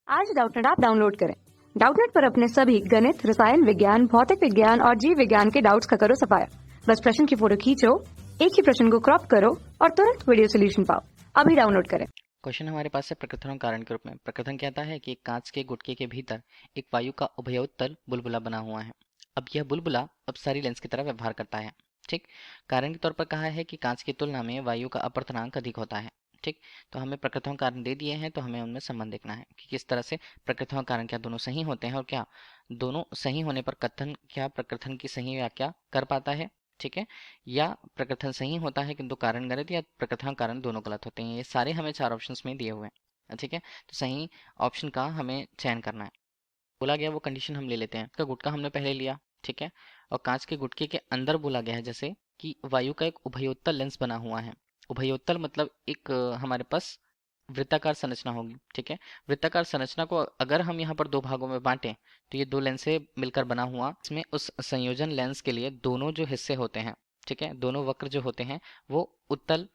आज Doubtnut app download करें। Doubtnut पर अपने सभी गणित, रसायन विज्ञान, भौतिक विज्ञान और जीव विज्ञान के डाउट्स का करो सफाया। बस प्रश्न की फोटो खींचो, एक ही प्रश्न को क्रॉप करो और तुरंत वीडियो सोल्यूशन पाओ। अभी डाउनलोड करें। क्वेश्चन हमारे पास है प्रकृति और कारण के रूप में। प्रकृति कहता है कि एक कांच के गुटके के भीतर एक वायु का उभयोत्तल बुलबुला बना हुआ है। अब यह बुलबुला अपसारी लेंस की तरह व्यवहार करता है। ठीक। कारण के तौर पर कहा है कि कांच की तुलना में वायु का अपवर्तनांक अधिक होता है। ठीक। तो हमें प्रकृति और कारण दे दिए हैं, तो हमें उनमें संबंध देखना है कि किस तरह से प्रकृति और कारण क्या दोनों सही होते हैं और क्या दोनों सही होने पर कथन क्या प्रकृति की सही व्याख्या कर पाता है। ठीक है। या प्रकथन सही होता है किंतु कारण गलत, या प्रकथन कारण दोनों गलत होते हैं। ये सारे हमें चार ऑप्शंस में दिए हुए हैं। ठीक है। तो सही ऑप्शन का हमें चयन करना है। बोला गया वो कंडीशन हम ले लेते हैं। का गुटका हमने पहले लिया। ठीक है। और कांच के गुटके के अंदर बोला गया है जैसे कि वायु का एक उभयोत्तल लेंस बना हुआ है। उभयोत्तल मतलब एक हमारे पास वृत्ताकार संरचना होगी। ठीक है। वृत्ताकार संरचना को अगर हम यहाँ पर दो भागों में बांटें तो ये दो लेंस से मिलकर बना हुआ, इसमें उस संयोजन लेंस के लिए दोनों जो हिस्से होते हैं, ठीक है, दोनों वक्र जो होते हैं वो उत्तल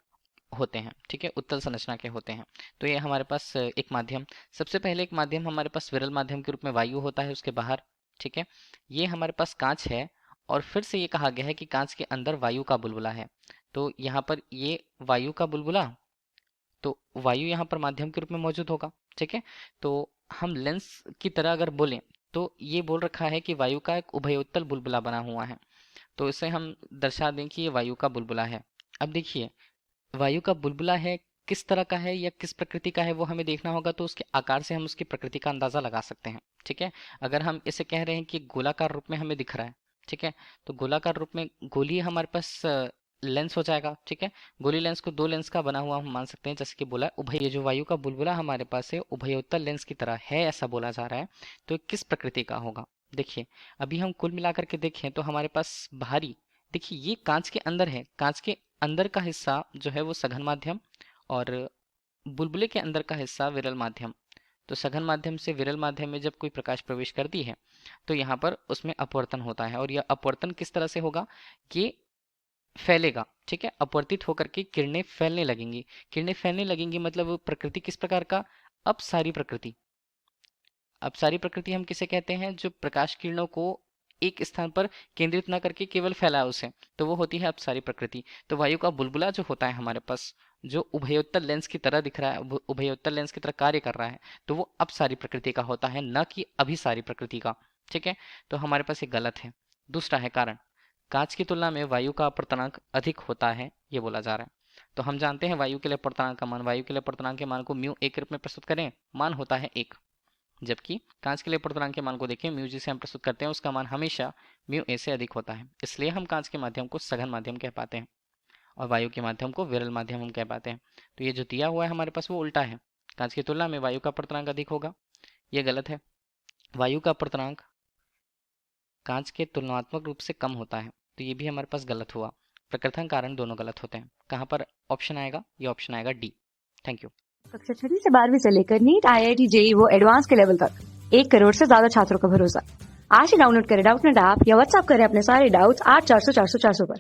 होते हैं। ठीक है। उत्तल संरचना के होते हैं। तो ये हमारे पास एक माध्यम, सबसे पहले एक माध्यम हमारे पास विरल माध्यम के रूप में वायु होता है उसके बाहर। ठीक है। ये हमारे पास कांच है और फिर से ये कहा गया है कि कांच के अंदर वायु का बुलबुला है। तो यहाँ पर ये वायु का बुलबुला, तो वायु यहाँ पर माध्यम के रूप में मौजूद होगा। ठीक है। तो हम लेंस की तरह अगर बोलें तो ये बोल रखा है कि वायु का एक उभयोत्तल बुलबुला बना हुआ है, तो इसे हम दर्शा दें कि ये वायु का बुलबुला है। अब देखिए वायु का बुलबुला है, किस तरह का है या किस प्रकृति का है वो हमें देखना होगा, तो उसके आकार से हम उसकी प्रकृति का अंदाजा लगा सकते हैं। ठीक है। अगर हम इसे कह रहे हैं कि गोलाकार रूप में हमें दिख रहा है, ठीक है, तो गोलाकार रूप में गोली हमारे पास लेंस हो जाएगा। ठीक है। गोली लेंस को दो लेंस का बना हुआ हम मान सकते हैं, जैसे कि बोला उभय, ये जो वायु का बुलबुला हमारे पास है उभयोत्तल लेंस की तरह है ऐसा बोला जा रहा है, तो किस प्रकृति का होगा। देखिए अभी हम कुल मिलाकर के देखें तो हमारे पास बाहरी, देखिए ये कांच के अंदर है, कांच के अंदर का हिस्सा जो है वो सघन माध्यम और बुलबुले के अंदर का हिस्सा विरल माध्यम। तो सघन माध्यम से विरल माध्यम में जब कोई प्रकाश प्रवेश करती है तो यहाँ पर उसमें अपवर्तन होता है, और यह अपवर्तन किस तरह से होगा, ये फैलेगा। ठीक है। अपवर्तित होकर के किरणें फैलने लगेंगी। किरणें फैलने लगेंगी मतलब प्रकृति किस प्रकार का, अपसारी प्रकृति। अपसारी प्रकृति हम किसे कहते हैं, जो प्रकाश किरणों को एक स्थान पर केंद्रित ना करके केवल फैलाए उसे, तो वो होती है अपसारी प्रकृति। तो वायु का बुलबुला जो होता है हमारे पास, जो उभयोत्तल लेंस की तरह दिख रहा है, उभयोत्तल लेंस की तरह कार्य कर रहा है, तो वो अपसारी प्रकृति का होता है, न कि अभिसारी प्रकृति का। ठीक है। तो हमारे पास ये गलत है। दूसरा है कारण, कांच की तुलना में वायु का अपवर्तनांक अधिक होता है, ये बोला जा रहा है। तो हम जानते हैं वायु के लिए अपवर्तनांक का मान, वायु के लिए अपवर्तनांक के मान को म्यू ए के रूप में प्रस्तुत करें, मान होता है 1, जबकि कांच के लिए अपवर्तनांक के मान को देखें, म्यू जिसे हम प्रस्तुत करते हैं उसका मान हमेशा म्यू ए से अधिक होता है। इसलिए हम कांच के माध्यम को सघन माध्यम कह पाते हैं और वायु के माध्यम को विरल माध्यम हम कह पाते हैं। तो ये जो दिया हुआ है हमारे पास वो उल्टा है, कांच की तुलना में वायु का अपवर्तनांक अधिक होगा, ये गलत है। वायु का अपवर्तनांक कांच के तुलनात्मक रूप से कम होता है, तो ये भी हमारे पास गलत हुआ। प्रकृति कारण दोनों गलत होते हैं। कहाँ पर ऑप्शन आएगा, ये ऑप्शन आएगा डी। Thank you. कक्षा 6 से 12वीं से लेकर नीट, IIT, JEE वो एडवांस के लेवल तक 1 करोड़ से ज्यादा छात्रों का भरोसा। आज ही डाउनलोड करें डाउटनेट ऐप या व्हाट्सएप करें अपने सारे डाउट्स 8400 400 400 पर।